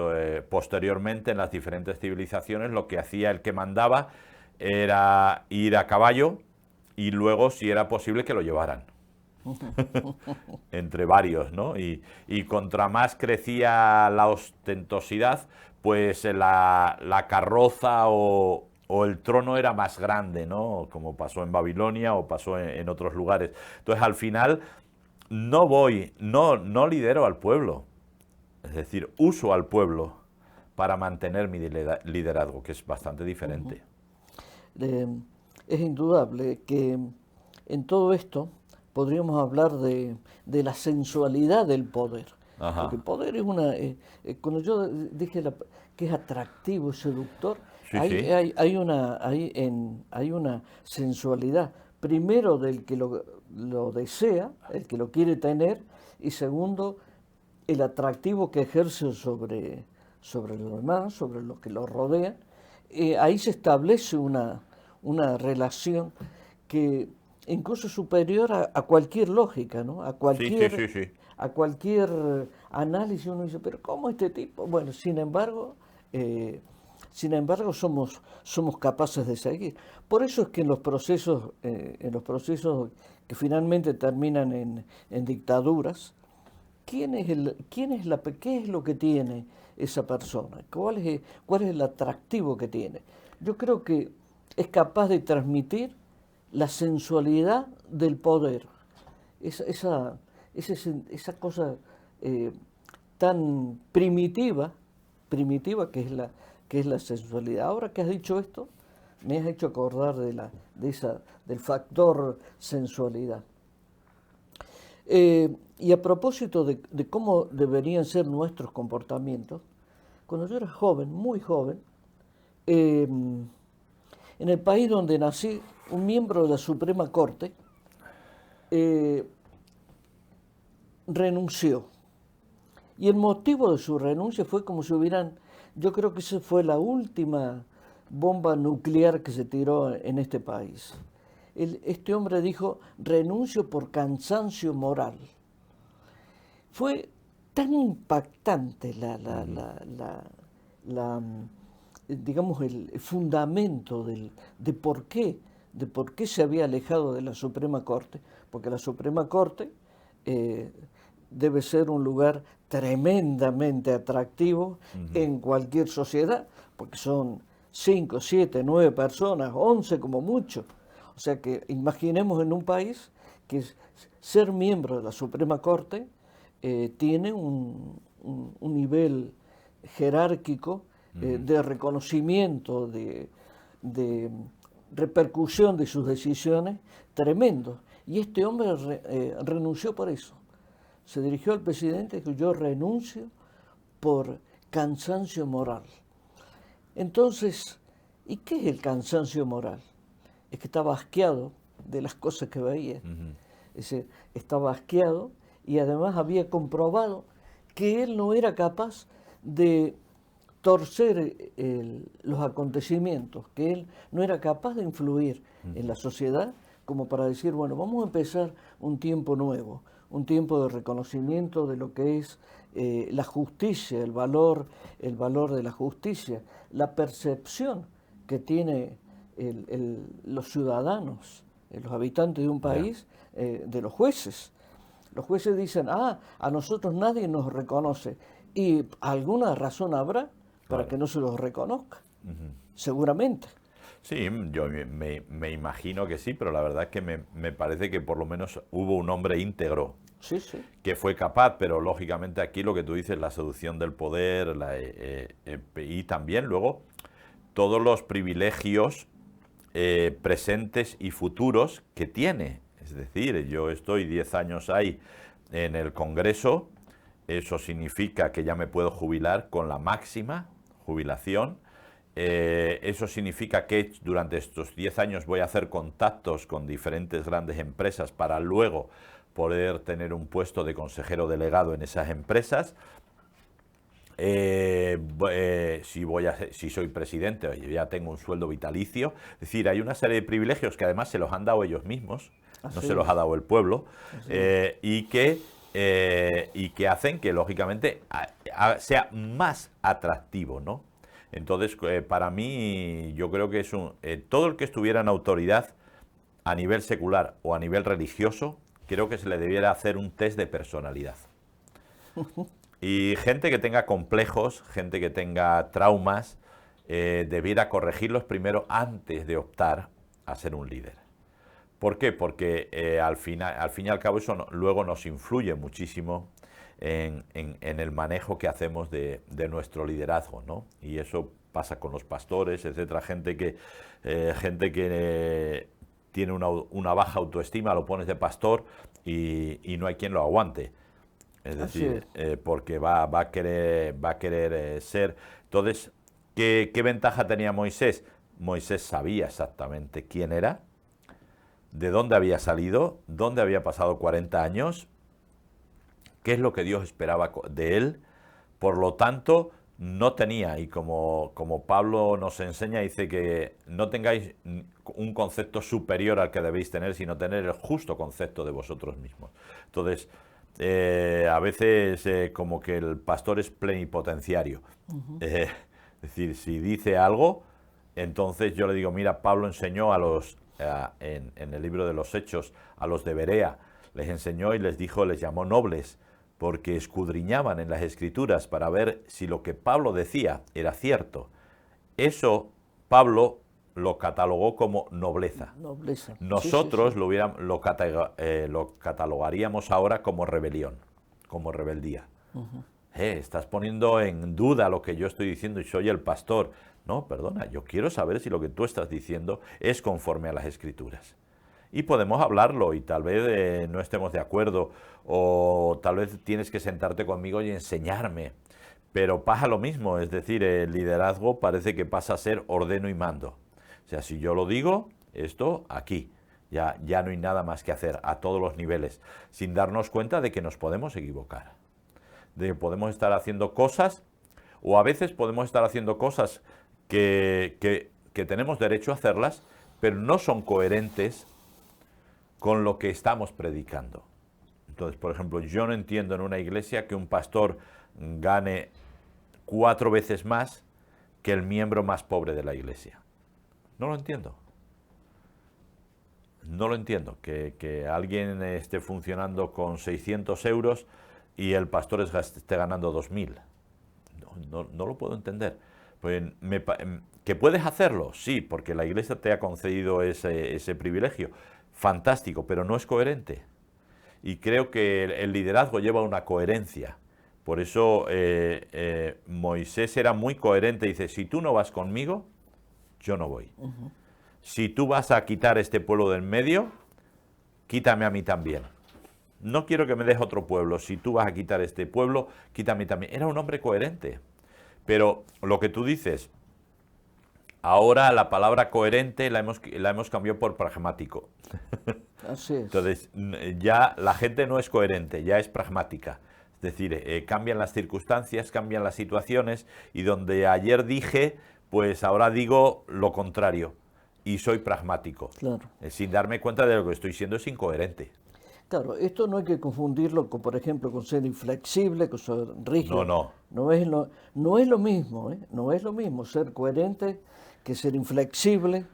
posteriormente en las diferentes civilizaciones lo que hacía el que mandaba era ir a caballo, y luego, si era posible, que lo llevaran. Entre varios, ¿no? Y contra más crecía la ostentosidad, pues la carroza o el trono era más grande, ¿no? Como pasó en Babilonia o pasó en otros lugares. Entonces, al final, no lidero al pueblo. Es decir, uso al pueblo para mantener mi liderazgo, que es bastante diferente. Es indudable que en todo esto podríamos hablar de la sensualidad del poder. Ajá. Porque el poder es cuando yo dije que es atractivo, seductor, Sí, hay una sensualidad, primero del que lo desea, el que lo quiere tener, y segundo, el atractivo que ejerce sobre los demás, sobre los que lo rodean. Ahí se establece una relación que incluso superior a cualquier lógica, ¿no? A cualquier análisis. Uno dice, pero ¿cómo este tipo? Bueno, sin embargo somos capaces de seguir. Por eso es que en los procesos que finalmente terminan en dictaduras, ¿Qué es lo que tiene esa persona? ¿Cuál es el atractivo que tiene? Yo creo que es capaz de transmitir la sensualidad del poder. Esa cosa eh, tan primitiva que es la sensualidad. Ahora que has dicho esto, me has hecho acordar del factor sensualidad. Y a propósito de cómo deberían ser nuestros comportamientos, cuando yo era joven, muy joven, en el país donde nací, un miembro de la Suprema Corte renunció. Y el motivo de su renuncia fue como si yo creo que esa fue la última bomba nuclear que se tiró en este país. Este hombre dijo, renuncio por cansancio moral. Fue tan impactante digamos, el fundamento de por qué se había alejado de la Suprema Corte, porque la Suprema Corte debe ser un lugar tremendamente atractivo en cualquier sociedad, porque son 5, 7, 9 personas, 11 como mucho. O sea que imaginemos en un país que ser miembro de la Suprema Corte tiene un nivel jerárquico de reconocimiento, de repercusión de sus decisiones tremendo. Y este hombre renunció por eso. Se dirigió al presidente y dijo, yo renuncio por cansancio moral. Entonces, ¿y qué es el cansancio moral? Es que estaba asqueado de las cosas que veía. Estaba asqueado y además había comprobado que él no era capaz de torcer los acontecimientos, que él no era capaz de influir en la sociedad como para decir, bueno, vamos a empezar un tiempo nuevo, un tiempo de reconocimiento de lo que es la justicia, el valor de la justicia, la percepción que tiene los ciudadanos, los habitantes de un país, de los jueces. Los jueces dicen, a nosotros nadie nos reconoce. Y alguna razón habrá para que no se los reconozca, seguramente. Sí, yo me imagino que sí, pero la verdad es que me parece que por lo menos hubo un hombre íntegro sí, sí. que fue capaz, pero lógicamente aquí lo que tú dices, la seducción del poder y también luego todos los privilegios presentes y futuros que tiene. Es decir, yo estoy 10 años ahí en el Congreso, eso significa que ya me puedo jubilar con la máxima jubilación. Eso significa que durante estos 10 años voy a hacer contactos con diferentes grandes empresas para luego poder tener un puesto de consejero delegado en esas empresas. Si soy presidente, ya tengo un sueldo vitalicio. Es decir, hay una serie de privilegios que además se los han dado ellos mismos, no se los ha dado el pueblo, y que hacen que lógicamente sea más atractivo, ¿no? Entonces, para mí, yo creo que es todo el que estuviera en autoridad a nivel secular o a nivel religioso, creo que se le debiera hacer un test de personalidad. Y gente que tenga complejos, gente que tenga traumas, debiera corregirlos primero antes de optar a ser un líder. ¿Por qué? Porque al fin y al cabo eso luego nos influye muchísimo en el manejo que hacemos de nuestro liderazgo, ¿no? Y eso pasa con los pastores, etcétera, gente que tiene una baja autoestima, lo pones de pastor y no hay quien lo aguante. Es decir, porque va a querer ser. Entonces, ¿qué ventaja tenía Moisés? Moisés sabía exactamente quién era, de dónde había salido, dónde había pasado 40 años, qué es lo que Dios esperaba de él. Por lo tanto, no tenía, y como Pablo nos enseña, dice que no tengáis un concepto superior al que debéis tener, sino tener el justo concepto de vosotros mismos. Entonces, a veces como que el pastor es plenipotenciario. Es decir, si dice algo, entonces yo le digo, mira, Pablo enseñó en el libro de los Hechos a los de Berea, les enseñó y les dijo, les llamó nobles, porque escudriñaban en las Escrituras para ver si lo que Pablo decía era cierto. Eso Pablo lo catalogó como nobleza. Nobleza. Nosotros Sí. lo catalogaríamos ahora como rebelión, como rebeldía. Estás poniendo en duda lo que yo estoy diciendo y soy el pastor. No, perdona, yo quiero saber si lo que tú estás diciendo es conforme a las Escrituras. Y podemos hablarlo y tal vez no estemos de acuerdo o tal vez tienes que sentarte conmigo y enseñarme. Pero pasa lo mismo, es decir, el liderazgo parece que pasa a ser ordeno y mando. O sea, si yo lo digo, esto aquí. Ya no hay nada más que hacer a todos los niveles, sin darnos cuenta de que nos podemos equivocar. De que podemos estar haciendo cosas, o a veces podemos estar haciendo cosas que tenemos derecho a hacerlas, pero no son coherentes con lo que estamos predicando. Entonces, por ejemplo, yo no entiendo en una iglesia que un pastor gane 4 veces más que el miembro más pobre de la iglesia. No lo entiendo. No lo entiendo. Que alguien esté funcionando con 600 euros y el pastor esté ganando 2.000. No lo puedo entender. Pues ¿que puedes hacerlo? Sí, porque la iglesia te ha concedido ese privilegio. Fantástico, pero no es coherente. Y creo que el liderazgo lleva una coherencia. Por eso Moisés era muy coherente. Dice, si tú no vas conmigo, yo no voy. Si tú vas a quitar este pueblo del medio, quítame a mí también. No quiero que me dejes otro pueblo. Si tú vas a quitar este pueblo, quítame también. Era un hombre coherente. Pero lo que tú dices, ahora la palabra coherente la hemos cambiado por pragmático. Así es. Entonces, ya la gente no es coherente, ya es pragmática. Es decir, cambian las circunstancias, cambian las situaciones y donde ayer dije, pues ahora digo lo contrario y soy pragmático. Claro. Sin darme cuenta de lo que estoy siendo es incoherente. Claro, esto no hay que confundirlo con, por ejemplo, con ser inflexible, con ser rígido. No. No es lo mismo, ¿eh? No es lo mismo ser coherente que ser inflexible,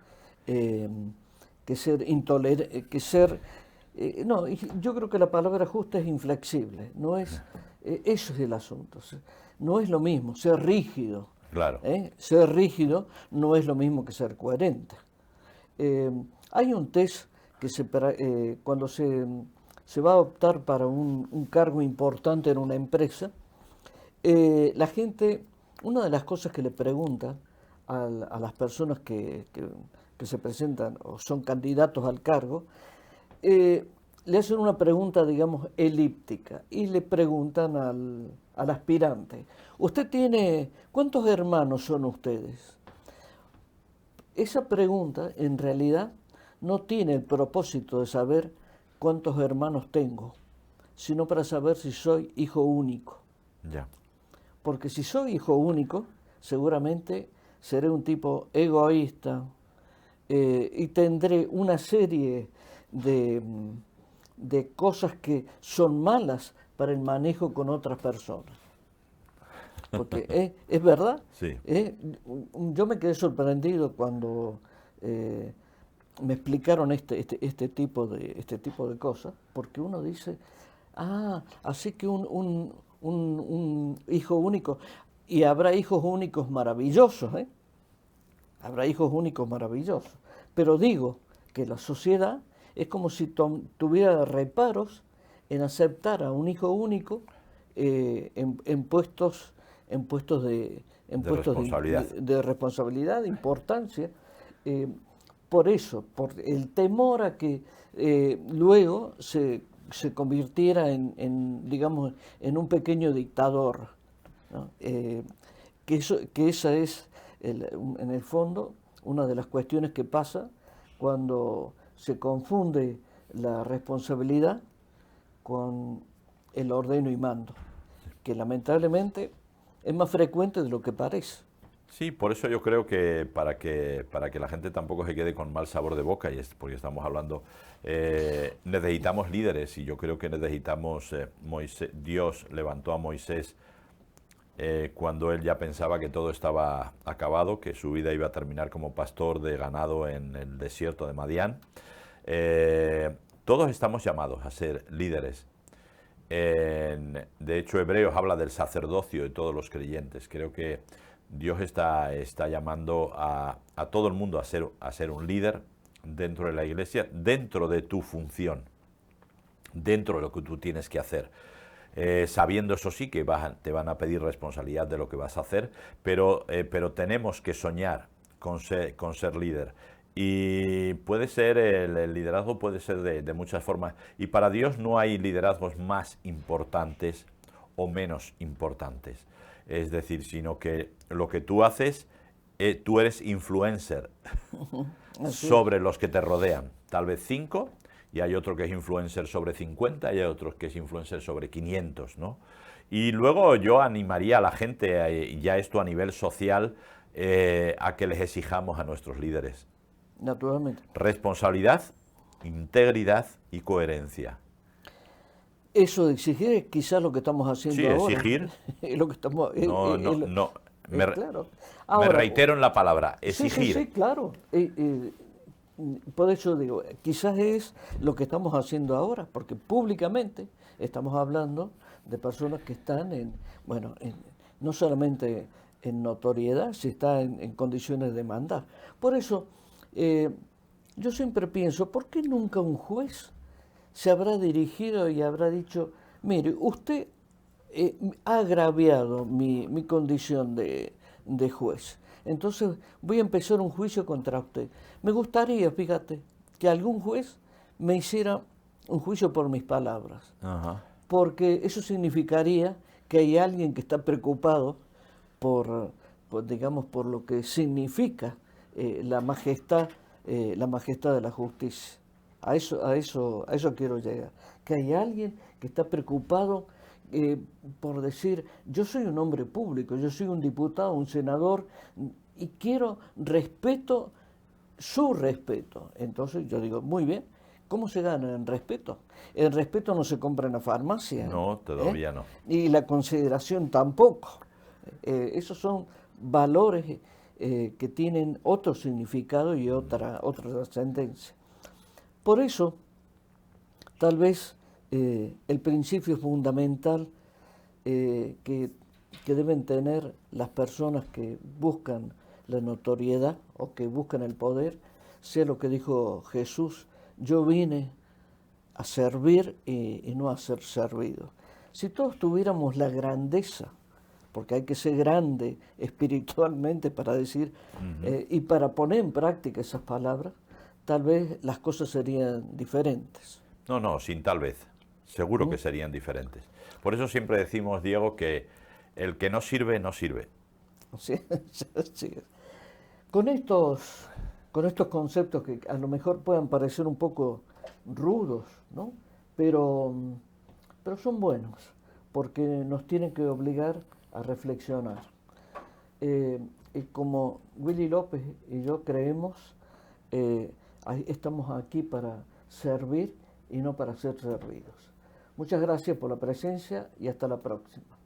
que ser intolerante, no, yo creo que la palabra justa es inflexible, no es, eso es el asunto. No es lo mismo ser rígido. Claro. Ser rígido no es lo mismo que ser coherente. Hay un test que cuando se va a optar para un cargo importante en una empresa, la gente, una de las cosas que le pregunta a las personas que se presentan o son candidatos al cargo, le hacen una pregunta, digamos, elíptica y le preguntan al aspirante, ¿cuántos hermanos son ustedes? Esa pregunta, en realidad, no tiene el propósito de saber cuántos hermanos tengo, sino para saber si soy hijo único. Ya. Porque si soy hijo único, seguramente seré un tipo egoísta y tendré una serie de cosas que son malas para el manejo con otras personas. Porque es verdad. Sí. Yo me quedé sorprendido cuando me explicaron este tipo de cosas, porque uno dice, así que un hijo único, y habrá hijos únicos maravillosos, habrá hijos únicos maravillosos, pero digo que la sociedad es como si tuviera reparos en aceptar a un hijo único en puestos de responsabilidad, de importancia. Por eso, por el temor a que luego se convirtiera digamos, en un pequeño dictador, ¿no? Que esa es, en el fondo, una de las cuestiones que pasa cuando se confunde la responsabilidad con el ordeno y mando, que lamentablemente es más frecuente de lo que parece. Sí, por eso yo creo que para que la gente tampoco se quede con mal sabor de boca, y es porque estamos hablando, necesitamos líderes, y yo creo que necesitamos, Dios levantó a Moisés cuando él ya pensaba que todo estaba acabado, que su vida iba a terminar como pastor de ganado en el desierto de Madián. Todos estamos llamados a ser líderes. De hecho, Hebreos habla del sacerdocio de todos los creyentes. Creo que Dios está llamando a todo el mundo a ser un líder dentro de la iglesia, dentro de tu función, dentro de lo que tú tienes que hacer. Sabiendo, eso sí, que te van a pedir responsabilidad de lo que vas a hacer, pero tenemos que soñar con ser líder. Y puede ser, el liderazgo puede ser de muchas formas. Y para Dios no hay liderazgos más importantes o menos importantes. Es decir, sino que lo que tú haces, tú eres influencer sobre los que te rodean. Tal vez 5, y hay otro que es influencer sobre 50, y hay otro que es influencer sobre 500, ¿no? Y luego yo animaría a la gente, ya esto a nivel social, a que les exijamos a nuestros líderes. Naturalmente. Responsabilidad, integridad y coherencia. Eso de exigir es quizás lo que estamos haciendo Sí, ahora. exigir. Es lo que estamos... No. Claro. Me reitero en la palabra, exigir. Sí, claro. Por eso digo, quizás es lo que estamos haciendo ahora, porque públicamente estamos hablando de personas que están no solamente en notoriedad, si está en condiciones de mandar. Por eso, yo siempre pienso, ¿por qué nunca un juez se habrá dirigido y habrá dicho, mire, usted ha agraviado mi condición de juez, entonces voy a empezar un juicio contra usted? Me gustaría, fíjate, que algún juez me hiciera un juicio por mis palabras. Ajá. Porque eso significaría que hay alguien que está preocupado digamos, por lo que significa la majestad de la justicia. A eso quiero llegar. Que hay alguien que está preocupado por decir, yo soy un hombre público, yo soy un diputado, un senador, y quiero su respeto. Entonces yo digo, muy bien, ¿cómo se gana el respeto? El respeto no se compra en la farmacia. No, todavía no. Y la consideración tampoco. Esos son valores que tienen otro significado y otra trascendencia. Por eso, tal vez el principio fundamental que deben tener las personas que buscan la notoriedad o que buscan el poder, sea lo que dijo Jesús: yo vine a servir y no a ser servido. Si todos tuviéramos la grandeza, porque hay que ser grande espiritualmente para decir y para poner en práctica esas palabras, tal vez las cosas serían diferentes. No, sin tal vez. Seguro que serían diferentes. Por eso siempre decimos, Diego, que el que no sirve, no sirve. Sí, sí. Con estos conceptos que a lo mejor puedan parecer un poco rudos, ¿no? Pero son buenos, porque nos tienen que obligar a reflexionar. Y como Willy López y yo creemos, estamos aquí para servir y no para ser servidos. Muchas gracias por la presencia y hasta la próxima.